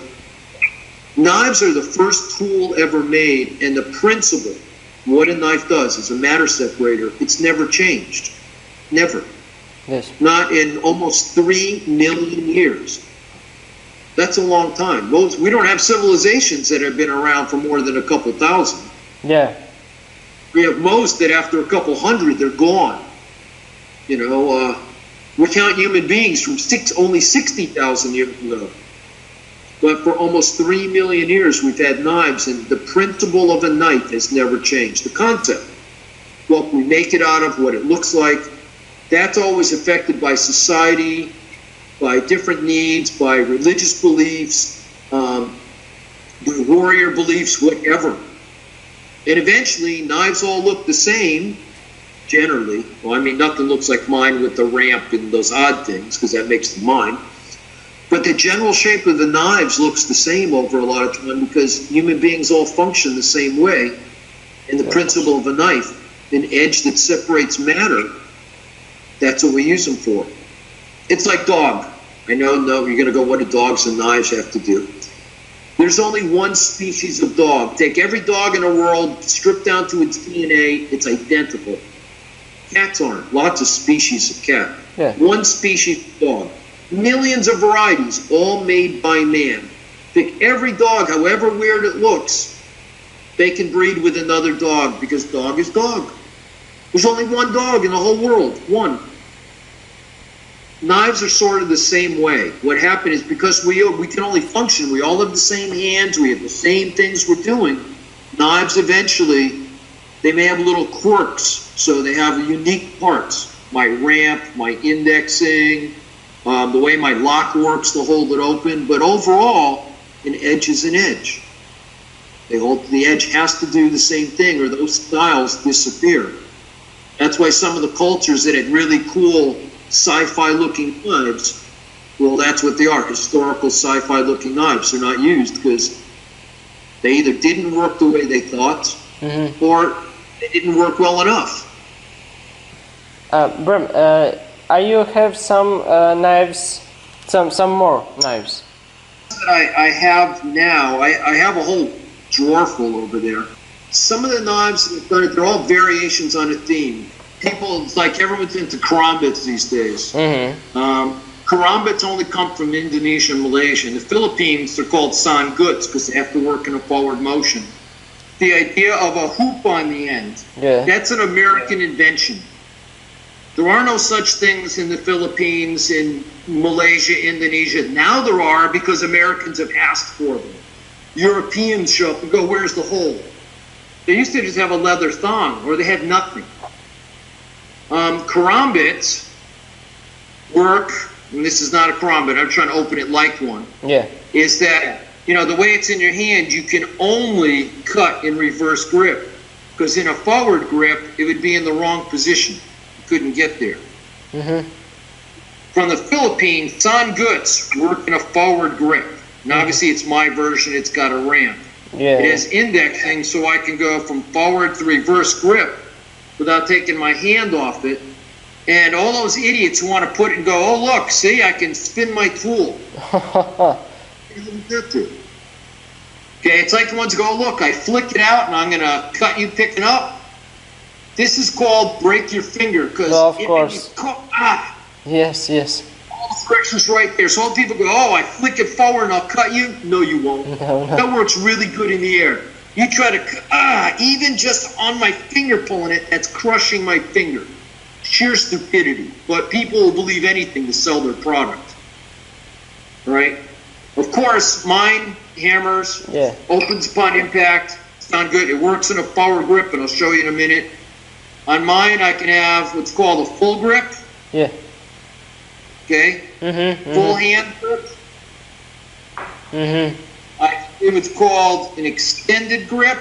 knives are the first tool ever made. And the principle, what a knife does, is a matter separator. It's never changed. Never. Yes. Not in almost 3 million years. That's a long time. We don't have civilizations that have been around for more than a couple thousand. Yeah. We have most that after a couple hundred, they're gone. We count human beings from only 60,000 years ago. But for almost 3 million years, we've had knives, and the principle of a knife has never changed. The concept, what we make it out of, what it looks like, that's always affected by society, by different needs, by religious beliefs, the warrior beliefs, whatever. And eventually, knives all look the same, generally. Well, nothing looks like mine with the ramp and those odd things, because that makes them mine. But the general shape of the knives looks the same over a lot of time, because human beings all function the same way. And the principle of a knife, an edge that separates matter, that's what we use them for. It's like dog. I know, you're going to go, what do dogs and knives have to do? There's only one species of dog. Take every dog in the world, strip down to its DNA, it's identical. Cats aren't. Lots of species of cat. Yeah. One species of dog. Millions of varieties, all made by man. Pick every dog, however weird it looks, they can breed with another dog, because dog is dog. There's only one dog in the whole world. One. Knives are sort of the same way. What happened is because we can only function, we all have the same hands, we have the same things we're doing. Knives eventually, they may have little quirks, so they have unique parts. My ramp, my indexing, the way my lock works to hold it open, but overall, an edge is an edge. The edge has to do the same thing, or those styles disappear. That's why some of the cultures that had really cool sci-fi looking knives, well, that's what they are, historical sci-fi looking knives. They're not used because they either didn't work the way they thought, or they didn't work well enough. Bram, you have some knives, some more knives? That I have now, I have a whole drawer full over there. Some of the knives, they're all variations on a theme. People, it's like everyone's into karambits these days. Karambits only come from Indonesia and Malaysia. In the Philippines, they're called sangguts because they have to work in a forward motion. The idea of a hoop on the end, that's an American invention. There are no such things in the Philippines, in Malaysia, Indonesia. Now there are because Americans have asked for them. Europeans show up and go, where's the hole? They used to just have a leather thong, or they had nothing. Karambits work, and this is not a karambit, I'm trying to open it like one, is that, you know, the way it's in your hand, you can only cut in reverse grip. Because in a forward grip, it would be in the wrong position. You couldn't get there. From the Philippines, sangguts work in a forward grip. And obviously it's my version, it's got a ramp. It has indexing, so I can go from forward to reverse grip without taking my hand off it. And all those idiots who want to put it and go, oh look, see, I can spin my tool. Okay, it's like the ones go, look, I flick it out and I'm going to cut you picking up. This is called break your finger because of course. Yes. All the friction's right there. So all people go, oh, I flick it forward and I'll cut you. No, you won't. No. That works really good in the air. You try to, even just on my finger pulling it, that's crushing my finger. Sheer stupidity. But people will believe anything to sell their product. Right? Of course, mine hammers, opens upon impact, sound good. It works in a forward grip, and I'll show you in a minute. On mine, I can have what's called a full grip. Okay? Full hand grip. I can do what's called an extended grip.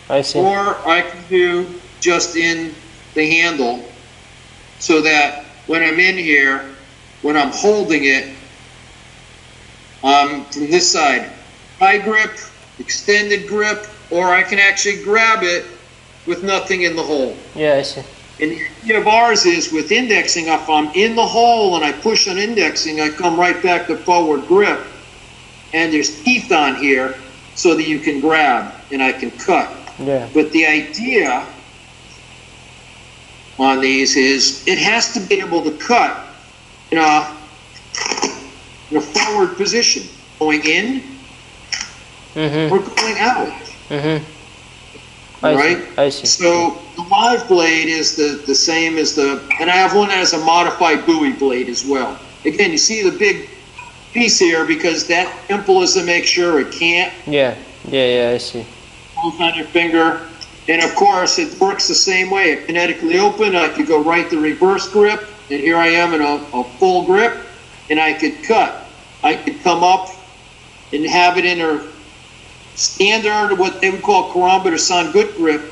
I see. Or I can do just in the handle so that when I'm in here, when I'm holding it, from this side, high grip, extended grip, or I can actually grab it with nothing in the hole. I see. And the idea of ours is with indexing, if I'm in the hole and I push on indexing, I come right back to forward grip, and there's teeth on here so that you can grab and I can cut. But the idea on these is it has to be able to cut in a forward position, going in or going out. I see. So the live blade is the same as and I have one that has a modified buoy blade as well. Again, you see the big piece here because that pimple is to make sure it can't. I see. Hold on your finger. And of course, it works the same way. It kinetically open, I could go right to reverse grip, and here I am in a full grip, and I could cut. I could come up and have it in a standard, what they would call karambit or sanggut grip,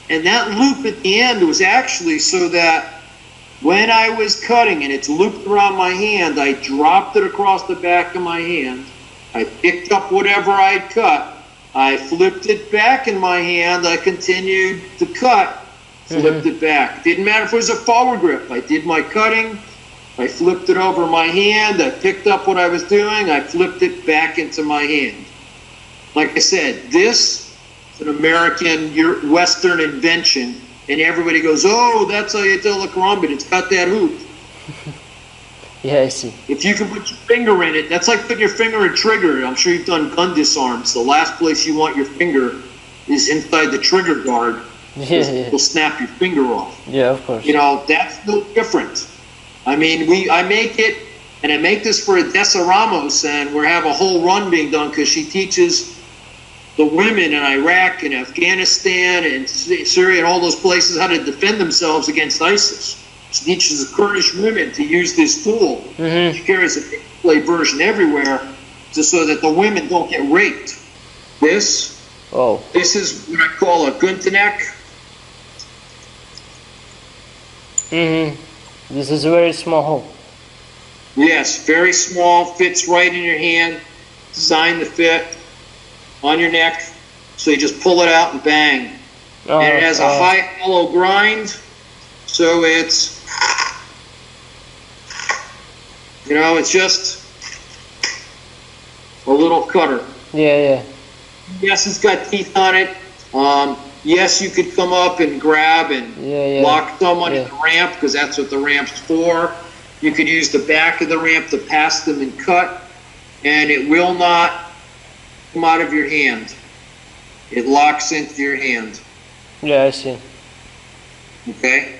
and that loop at the end was actually so that when I was cutting and it's looped around my hand, I dropped it across the back of my hand, I picked up whatever I'd cut, I flipped it back in my hand, I continued to cut, flipped it back. Didn't matter if it was a forward grip. I did my cutting, I flipped it over my hand, I picked up what I was doing, I flipped it back into my hand. Like I said, this is an American, Western invention, and everybody goes, oh, that's how you tell the karambit, it's got that hoop. I see. If you can put your finger in it, that's like putting your finger in trigger. I'm sure you've done gun disarms. The last place you want your finger is inside the trigger guard. You'll snap your finger off. Of course. You know, that's no different. I mean, I make it, and I make this for Odessa Ramos, and we have a whole run being done because she teaches the women in Iraq and Afghanistan and Syria and all those places how to defend themselves against ISIS. She teaches the Kurdish women to use this tool. She carries a blade version everywhere so that the women don't get raped. This is what I call a guntanek. This is a very small hole. Yes, very small, fits right in your hand, designed to fit on your neck, so you just pull it out and bang. And it has a high hollow grind, so it's You know, it's just a little cutter. Yeah, yeah. Yes, it's got teeth on it. Yes, you could come up and grab and lock someone in the ramp, because that's what the ramp's for. You could use the back of the ramp to pass them and cut, and it will not come out of your hand. It locks into your hand. Yeah, I see. Okay?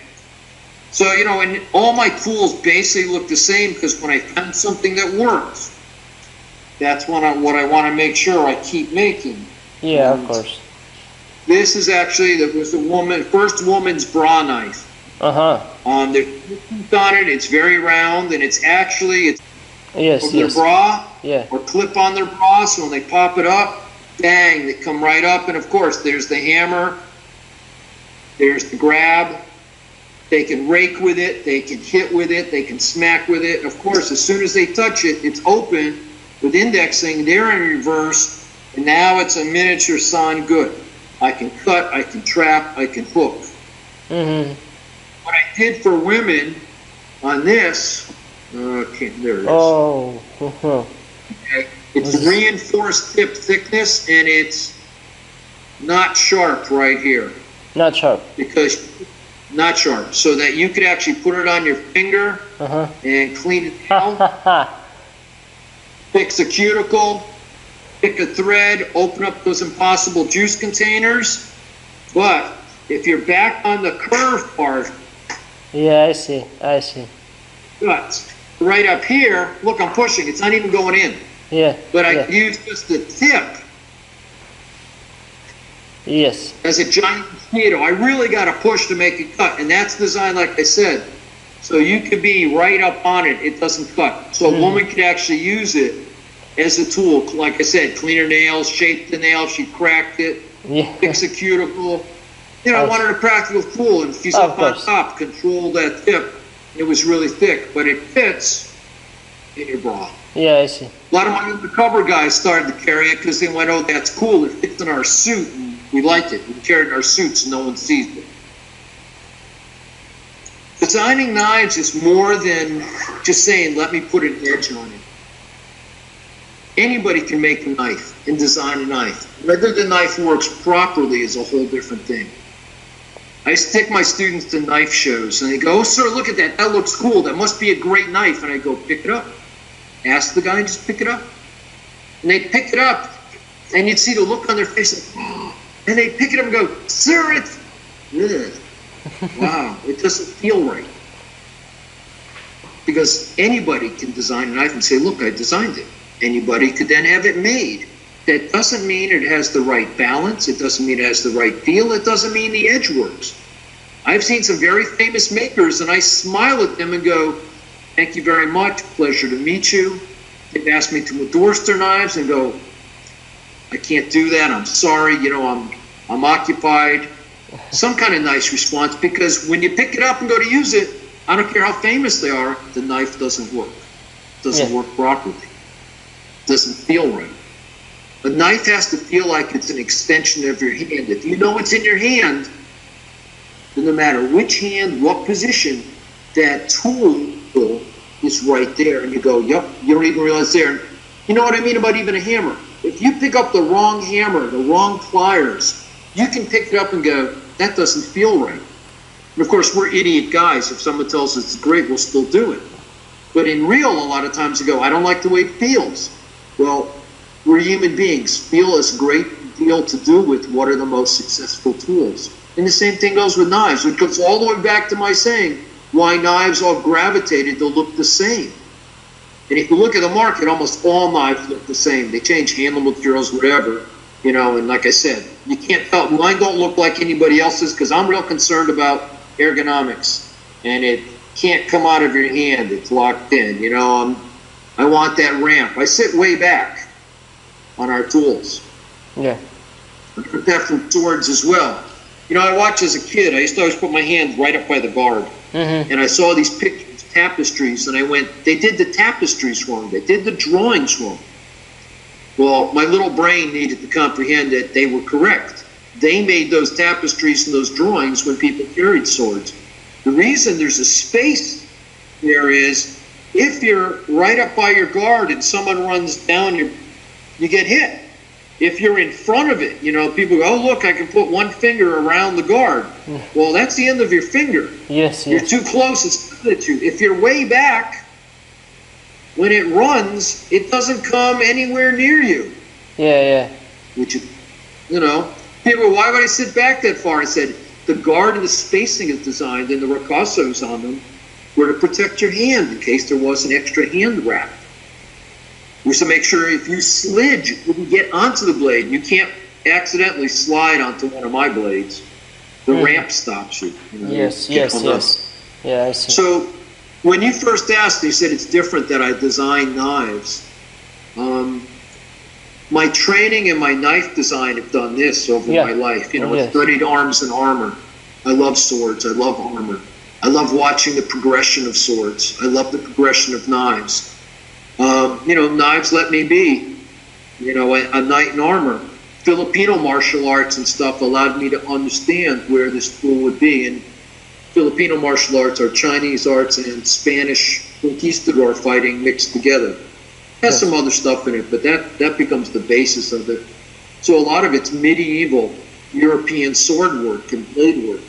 So, you know, and all my tools basically look the same, because when I find something that works, that's what I want to make sure I keep making. Yeah, of course. This is actually, there was the first woman's bra knife. There's teeth on it, it's very round, and it's actually, their bra, or clip on their bra, so when they pop it up, bang, they come right up, and of course, there's the hammer, there's the grab, they can rake with it, they can hit with it, they can smack with it. Of course, as soon as they touch it, it's open with indexing, they're in reverse, and now it's a miniature sawn good. I can cut, I can trap, I can hook. What I did for women on this, there it is. Oh. Okay. It's reinforced tip thickness, and it's not sharp right here. Not sharp. Because, not sharp, so that you could actually put it on your finger and clean it down. Fix a cuticle. Pick a thread, open up those impossible juice containers. But if you're back on the curve part, yeah, I see. But right up here, look, I'm pushing. It's not even going in. Yeah. But I use just the tip. Yes. As a giant mosquito. I really got to push to make it cut, and that's designed, like I said, so you could be right up on it. It doesn't cut. So a woman could actually use it as a tool, like I said, clean her nails, shape the nail, she cracked it, fix a cuticle. You know, I wanted a practical tool, and she's up on top, control that tip. It was really thick, but it fits in your bra. Yeah, I see. A lot of my undercover guys started to carry it because they went, oh, that's cool, it fits in our suit, and we like it. We carry it in our suits, and no one sees it. Designing knives is more than just saying, let me put an edge on it. Anybody can make a knife and design a knife. Whether the knife works properly is a whole different thing. I used to take my students to knife shows, and they go, oh, sir, look at that. That looks cool. That must be a great knife. And I go, pick it up. Ask the guy and just pick it up. And they pick it up, and you'd see the look on their face, like, oh. And they pick it up and go, sir, it's, wow, it doesn't feel right. Because anybody can design a knife and say, look, I designed it. Anybody could then have it made. That doesn't mean it has the right balance. It doesn't mean it has the right feel. It doesn't mean the edge works. I've seen some very famous makers, and I smile at them and go, thank you very much. Pleasure to meet you. They've asked me to endorse their knives and go, I can't do that. I'm sorry. You know, I'm occupied. Some kind of nice response, because when you pick it up and go to use it, I don't care how famous they are, the knife doesn't work. It doesn't work properly. It doesn't feel right. A knife has to feel like it's an extension of your hand. If you know it's in your hand, then no matter which hand, what position, that tool is right there. And you go, yep, you don't even realize there. You know what I mean about even a hammer? If you pick up the wrong hammer, the wrong pliers, you can pick it up and go, that doesn't feel right. And of course, we're idiot guys. If someone tells us it's great, we'll still do it. But in real, a lot of times you go, I don't like the way it feels. Well, we're human beings. Feel is a great deal to do with what are the most successful tools. And the same thing goes with knives, which goes all the way back to my saying, why knives all gravitated to look the same. And if you look at the market, almost all knives look the same. They change handle materials, whatever, you know, and like I said, you can't tell. Mine don't look like anybody else's because I'm real concerned about ergonomics. And it can't come out of your hand. It's locked in, you know. I want that ramp. I sit way back on our tools. Yeah. I put that from swords as well. You know, I watched as a kid. I used to always put my hand right up by the guard. And I saw these pictures, tapestries, and I went, they did the tapestries wrong. They did the drawings wrong. Well, my little brain needed to comprehend that they were correct. They made those tapestries and those drawings when people carried swords. The reason there's a space there is If you're right up by your guard and someone runs down, you get hit. If you're in front of it, people go, oh, look, I can put one finger around the guard. Well, that's the end of your finger. Yes, yes. You're too close, it's good at you. If you're way back, when it runs, it doesn't come anywhere near you. Yeah, yeah. Which is, people, why would I sit back that far? I said, the guard and the spacing is designed, and the ricassos on them were to protect your hand in case there was an extra hand wrap. Was to make sure if you slid, you wouldn't get onto the blade. You can't accidentally slide onto one of my blades. The ramp stops you. Yes, yes, yes. Yeah, I see. So when you first asked, you said it's different that I design knives. My training and my knife design have done this over my life. I studied arms and armor. I love swords. I love armor. I love watching the progression of swords. I love the progression of knives. Knives let me be, a knight in armor. Filipino martial arts and stuff allowed me to understand where this tool would be. And Filipino martial arts are Chinese arts and Spanish conquistador fighting mixed together. Has some other stuff in it, but that becomes the basis of it. So a lot of it's medieval European sword work and blade work.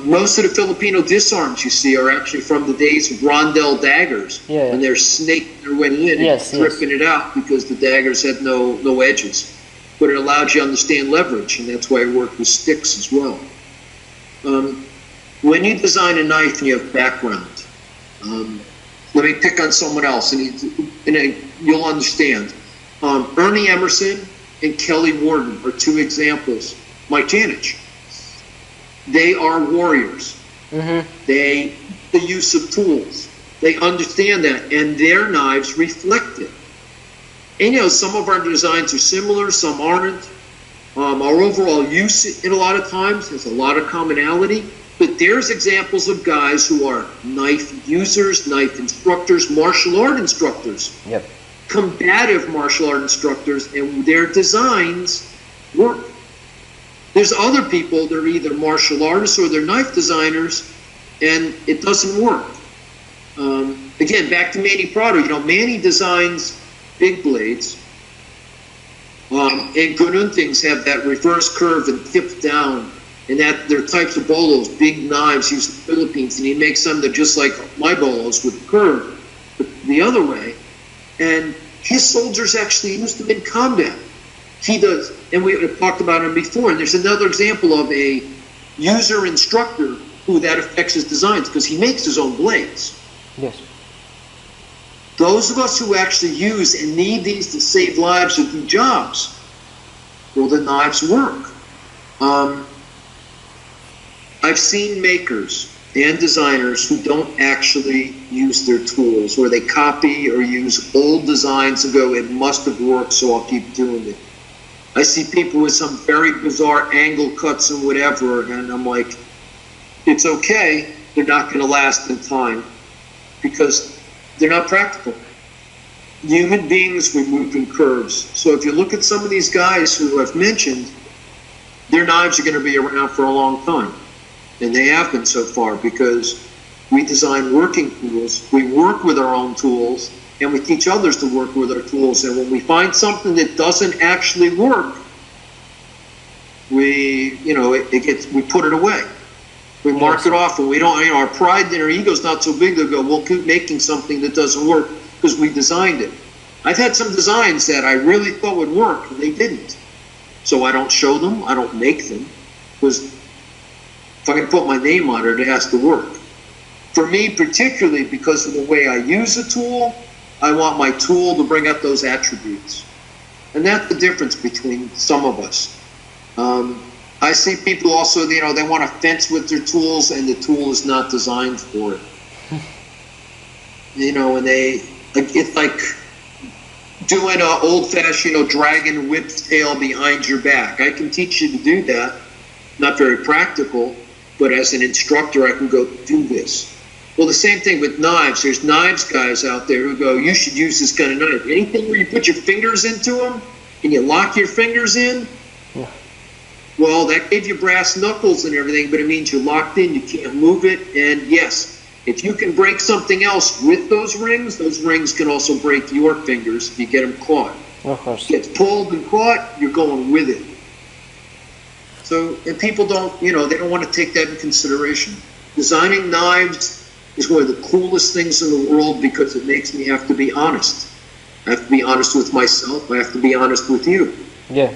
Most of the Filipino disarms you see are actually from the days of rondel daggers, when they're snaking their way in and ripping it out because the daggers had no edges. But it allowed you to understand leverage, and that's why I work with sticks as well. When you design a knife and you have background, let me pick on someone else, and you'll understand. Ernie Emerson and Kelly Warden are two examples. Mike Janich. They are warriors. The use of tools. They understand that, and their knives reflect it. And some of our designs are similar, some aren't. Our overall use in a lot of times has a lot of commonality, but there's examples of guys who are knife users, knife instructors, martial art instructors, combative martial art instructors, and their designs work. There's other people that are either martial artists or they're knife designers, and it doesn't work. Again, back to Manny Prado. Manny designs big blades, and Gununtings have that reverse curve and tip down, and that they're types of bolos, big knives used in the Philippines, and he makes them that are just like my bolos with a curve, but the other way. And his soldiers actually use them in combat. He does, and we have talked about him before, and there's another example of a user instructor who that affects his designs because he makes his own blades. Yes. Those of us who actually use and need these to save lives or do jobs, well, the knives work. I've seen makers and designers who don't actually use their tools, or they copy or use old designs and go, it must have worked, so I'll keep doing it. I see people with some very bizarre angle cuts and whatever, and I'm like, it's okay, they're not going to last in time because they're not practical. Human beings, we move in curves. So if you look at some of these guys who I've mentioned, their knives are going to be around for a long time. And they have been so far because we design working tools, we work with our own tools, and we teach others to work with our tools. And when we find something that doesn't actually work, we put it away. We mark it off, and we don't. Our pride and our ego's not so big. They'll go, we'll keep making something that doesn't work because we designed it. I've had some designs that I really thought would work, and they didn't. So I don't show them. I don't make them because if I can put my name on it, it has to work. For me, particularly because of the way I use a tool, I want my tool to bring up those attributes. And that's the difference between some of us. I see people also, they want to fence with their tools and the tool is not designed for it. And it's like doing an old-fashioned, dragon whip's tail behind your back. I can teach you to do that. Not very practical, but as an instructor, I can go do this. Well, the same thing with knives. There's knives guys out there who go, you should use this kind of knife. Anything where you put your fingers into them and you lock your fingers in, well, that gave you brass knuckles and everything, but it means you're locked in, you can't move it. And yes, If you can break something else with those rings can also break your fingers if you get them caught. Of course. Gets pulled and caught, you're going with it. So, and people don't, they don't want to take that in consideration. Designing knives is one of the coolest things in the world because it makes me have to be honest. I have to be honest with myself. I have to be honest with you. Yeah.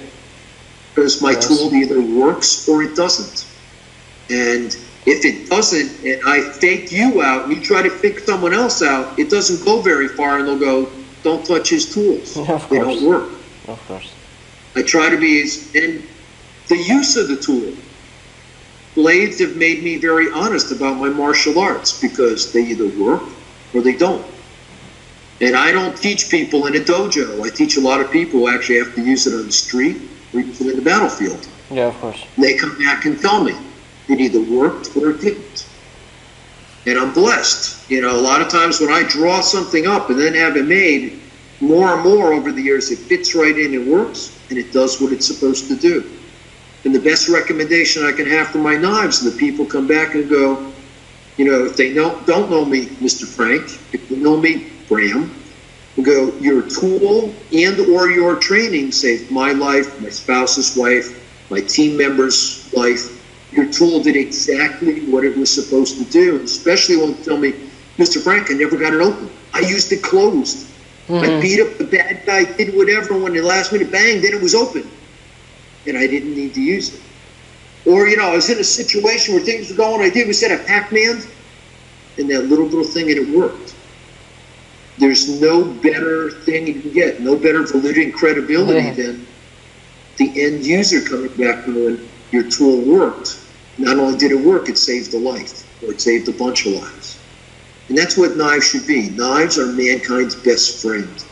Because my tool either works or it doesn't. And if it doesn't, and I fake you out, and you try to fake someone else out, it doesn't go very far, and they'll go, don't touch his tools. They don't work. Of course. I try to be and the use of the tool. Blades have made me very honest about my martial arts because they either work or they don't. And I don't teach people in a dojo. I teach a lot of people who actually have to use it on the street or use it in the battlefield. Yeah, of course. They come back and tell me it either worked or it didn't. And I'm blessed. A lot of times when I draw something up and then have it made, more and more over the years, it fits right in, it works, and it does what it's supposed to do. And the best recommendation I can have for my knives, and the people come back and go, if they don't know me, Mr. Frank, if they know me, Bram, and go, your tool and or your training saved my life, my spouse's life, my team member's life. Your tool did exactly what it was supposed to do, especially when they tell me, Mr. Frank, I never got it open. I used it closed. I beat up the bad guy, did whatever, when the last minute bang, then it was open. And I didn't need to use it. Or, I was in a situation where things were going, I did, we said a Pac-Man, and that little thing, and it worked. There's no better thing you can get, no better validity and credibility than the end user coming back knowing your tool worked. Not only did it work, it saved a life, or it saved a bunch of lives. And that's what knives should be. Knives are mankind's best friend.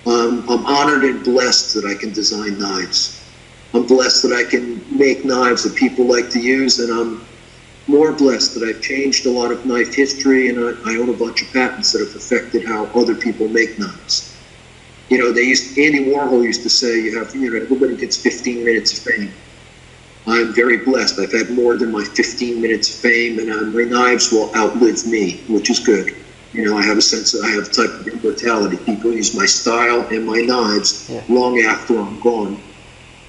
I'm honored and blessed that I can design knives. I'm blessed that I can make knives that people like to use, and I'm more blessed that I've changed a lot of knife history, and I own a bunch of patents that have affected how other people make knives. Andy Warhol used to say, everybody gets 15 minutes of fame. I'm very blessed. I've had more than my 15 minutes of fame, and my knives will outlive me, which is good. I have a type of immortality. People use my style and my knives long after I'm gone.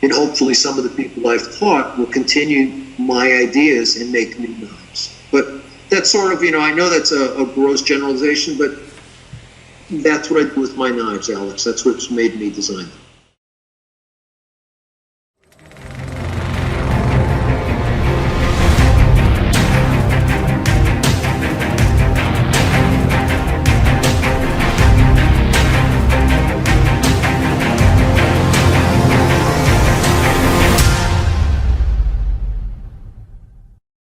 And hopefully some of the people I've taught will continue my ideas and make new knives. But that's sort of, I know that's a gross generalization, but that's what I do with my knives, Alex. That's what's made me design them.